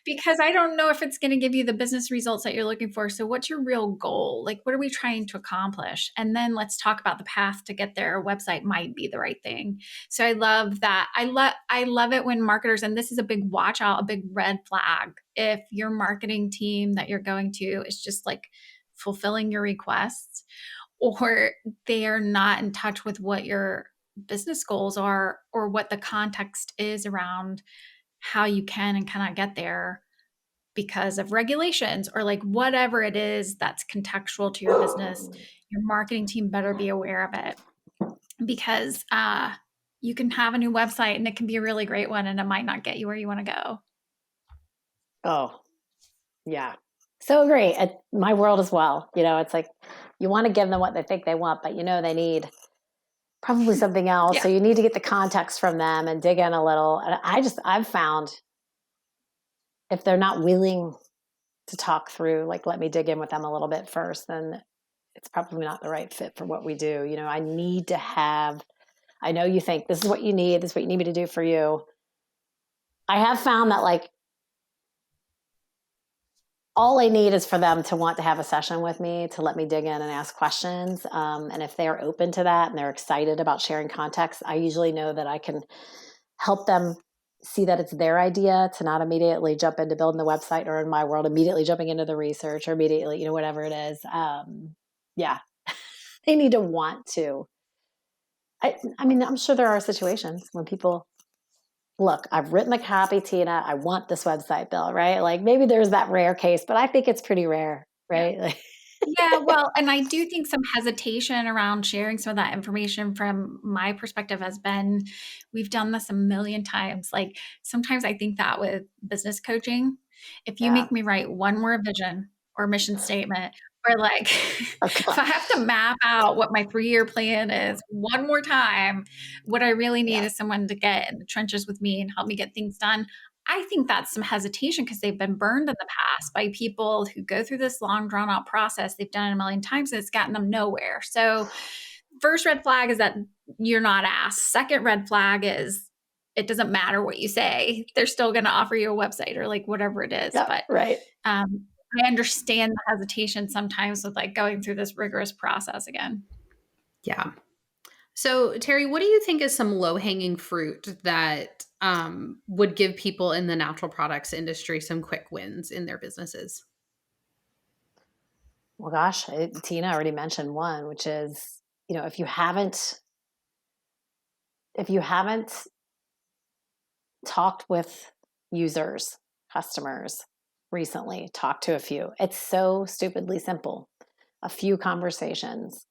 Because I don't know if it's going to give you the business results that you're looking for. So what's your real goal? Like, what are we trying to accomplish? And then let's talk about the path to get there. A website might be the right thing. So I love that. I love it when marketers, and this is a big watch out, a big red flag. If your marketing team that you're going to is just like fulfilling your requests, or they are not in touch with what your business goals are or what the context is around how you can and cannot get there because of regulations or like whatever it is that's contextual to your business, your marketing team better be aware of it, because you can have a new website and it can be a really great one and it might not get you where you want to go. Oh, yeah. So agree. My world as well. It's like you want to give them what they think they want, but they need probably something else. Yeah. So you need to get the context from them and dig in a little. And I've found if they're not willing to talk through, like, let me dig in with them a little bit first, then it's probably not the right fit for what we do. I know you think this is what you need. This is what you need me to do for you. I have found that like all I need is for them to want to have a session with me, to let me dig in and ask questions. And if they're open to that and they're excited about sharing context, I usually know that I can help them see that it's their idea, to not immediately jump into building the website, or in my world, immediately jumping into the research, or immediately, whatever it is. Yeah, they need to want to. I mean, I'm sure there are situations when people, look, I've written the copy, Tina, I want this website built, right? Like maybe there's that rare case, but I think it's pretty rare, right? Yeah. Yeah, well, and I do think some hesitation around sharing some of that information from my perspective has been, we've done this a million times. Like sometimes I think that with business coaching, if you Yeah. make me write one more vision or mission statement, or like if I have to map out what my 3-year plan is one more time, what I really need is someone to get in the trenches with me and help me get things done. I think that's some hesitation because they've been burned in the past by people who go through this long, drawn out process. They've done it a million times and it's gotten them nowhere. So, first red flag is that you're not asked. Second red flag is it doesn't matter what you say. They're still going to offer you a website or like whatever it is. Yeah, but right. I understand the hesitation sometimes with like going through this rigorous process again. Yeah. So, Teri, what do you think is some low-hanging fruit that would give people in the natural products industry some quick wins in their businesses? Well, gosh, Tina already mentioned one, which is, if you haven't talked with users, customers recently, talk to a few. It's so stupidly simple. A few conversations.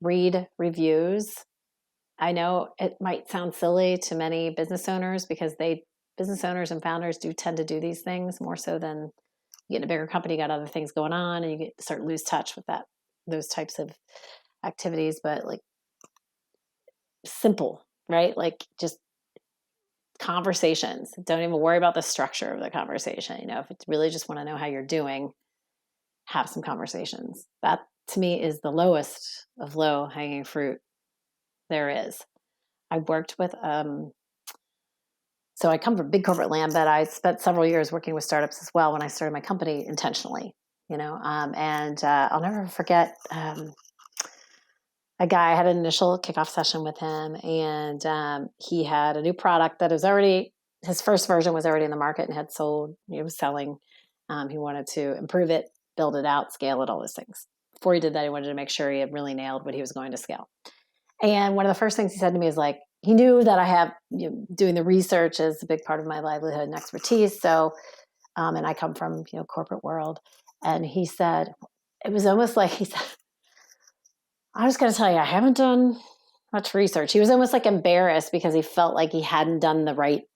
Read reviews. I know it might sound silly to many business owners because business owners and founders do tend to do these things more so than you get in a bigger company, you got other things going on, and you start to lose touch with those types of activities. But like simple, right? Like just conversations. Don't even worry about the structure of the conversation. If it's really just want to know how you're doing, have some conversations. That to me is the lowest of low hanging fruit there is. I worked with, so I come from big corporate land, but I spent several years working with startups as well when I started my company intentionally, and I'll never forget a guy. I had an initial kickoff session with him, and he had a new product that was already, his first version was already in the market and had sold, he was selling. He wanted to improve it, build it out, scale it, all those things. Before he did that, he wanted to make sure he had really nailed what he was going to scale. And one of the first things he said to me is like, he knew that I have, doing the research is a big part of my livelihood and expertise. So, and I come from, corporate world. And he said, it was almost like he said, I was going to tell you, I haven't done much research. He was almost like embarrassed because he felt like he hadn't done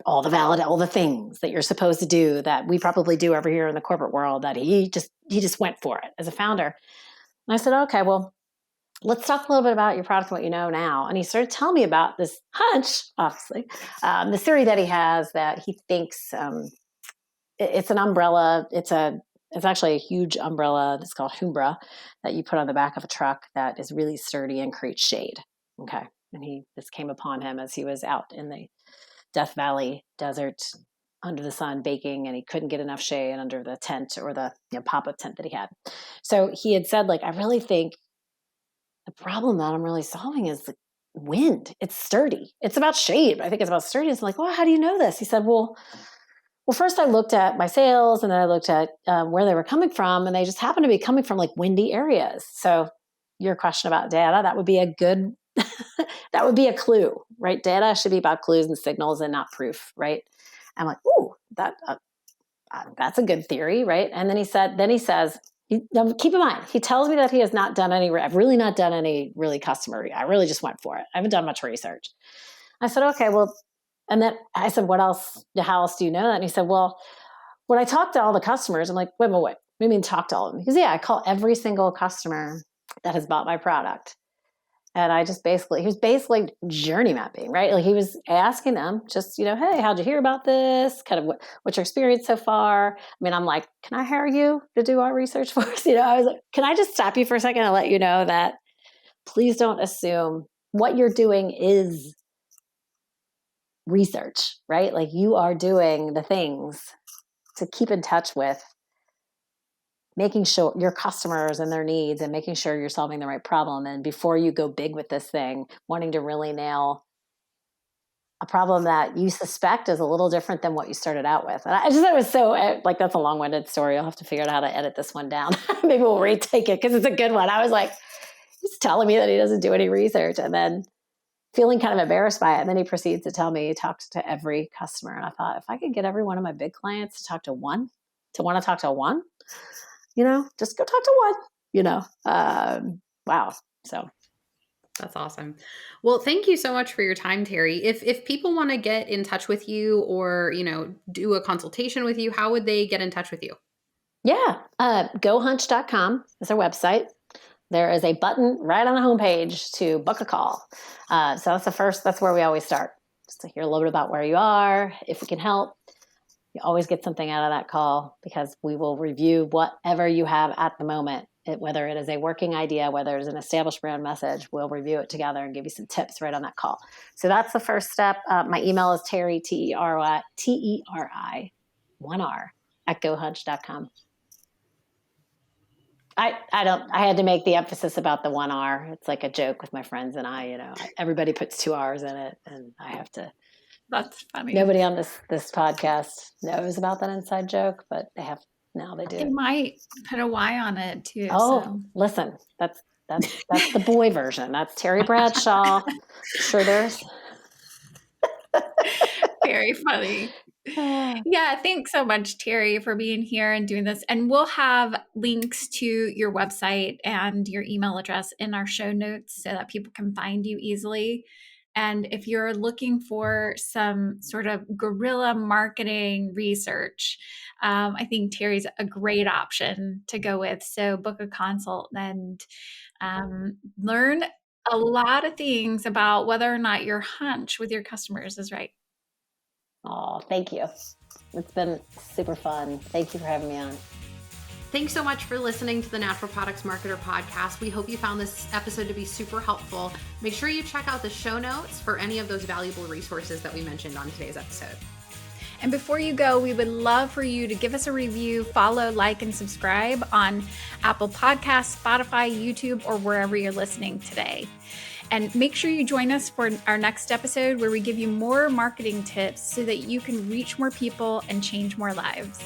all the things that you're supposed to do that we probably do over here in the corporate world, that he just went for it as a founder. And I said, okay, well, let's talk a little bit about your product and what you know now. And he started telling me about this hunch, obviously, the theory that he has that he thinks it's an umbrella. It's actually a huge umbrella. It's called Humbra that you put on the back of a truck that is really sturdy and creates shade. Okay. And this came upon him as he was out in the Death Valley desert under the sun baking, and he couldn't get enough shade under the tent or the pop-up tent that he had. So he had said, like, I really think the problem that I'm really solving is the wind. It's sturdy. It's about shade. I think it's about sturdiness. I'm like, well, how do you know this? He said, well, first I looked at my sales, and then I looked at where they were coming from, and they just happened to be coming from like windy areas. So your question about data, that would be a good, that would be a clue, right? Data should be about clues and signals and not proof, right? I'm like, ooh, that's a good theory, right? And then he says, keep in mind, he tells me that he has not done I've really not done any really customer. I really just went for it. I haven't done much research. I said, okay, well, and then I said, what else, how else do you know that? And he said, well, when I talk to all the customers, I'm like, wait. What do you mean talk to all of them? He goes, yeah, I call every single customer that has bought my product. And he was basically journey mapping, right? Like he was asking them just, hey, how'd you hear about this? Kind of what's your experience so far? I mean, I'm like, can I hire you to do our research for us? I was like, can I just stop you for a second and let you know that please don't assume what you're doing is research, right? Like you are doing the things to keep in touch with making sure your customers and their needs and making sure you're solving the right problem. And before you go big with this thing, wanting to really nail a problem that you suspect is a little different than what you started out with. And I just thought it was so, like, that's a long-winded story. I'll have to figure out how to edit this one down. Maybe we'll retake it because it's a good one. I was like, he's telling me that he doesn't do any research and then feeling kind of embarrassed by it. And then he proceeds to tell me he talked to every customer. And I thought, if I could get every one of my big clients to talk to one, to want to talk to one, just go talk to one, wow. So that's awesome. Well, thank you so much for your time, Teri. If people want to get in touch with you or, do a consultation with you, how would they get in touch with you? Yeah. GoHunch.com is our website. There is a button right on the homepage to book a call. So that's where we always start, just to hear a little bit about where you are, if we can help. You always get something out of that call because we will review whatever you have at the moment, whether it is a working idea, whether it's an established brand message, we'll review it together and give you some tips right on that call. So that's the first step. My email is Teri, Teri, 1R, @GoHunch.com. I had to make the emphasis about the 1R. It's like a joke with my friends and everybody puts 2 R's in it, and I have to. That's funny. Nobody on this podcast knows about that inside joke, but they do. They might put a Y on it too. Oh, listen, that's the boy version. That's Terry Bradshaw. Sure, there's very funny. Yeah, thanks so much, Teri, for being here and doing this. And we'll have links to your website and your email address in our show notes so that people can find you easily. And if you're looking for some sort of guerrilla marketing research, I think Teri's a great option to go with. So book a consult and learn a lot of things about whether or not your hunch with your customers is right. Oh, thank you. It's been super fun. Thank you for having me on. Thanks so much for listening to the Natural Products Marketer podcast. We hope you found this episode to be super helpful. Make sure you check out the show notes for any of those valuable resources that we mentioned on today's episode. And before you go, we would love for you to give us a review, follow, like, and subscribe on Apple Podcasts, Spotify, YouTube, or wherever you're listening today. And make sure you join us for our next episode where we give you more marketing tips so that you can reach more people and change more lives.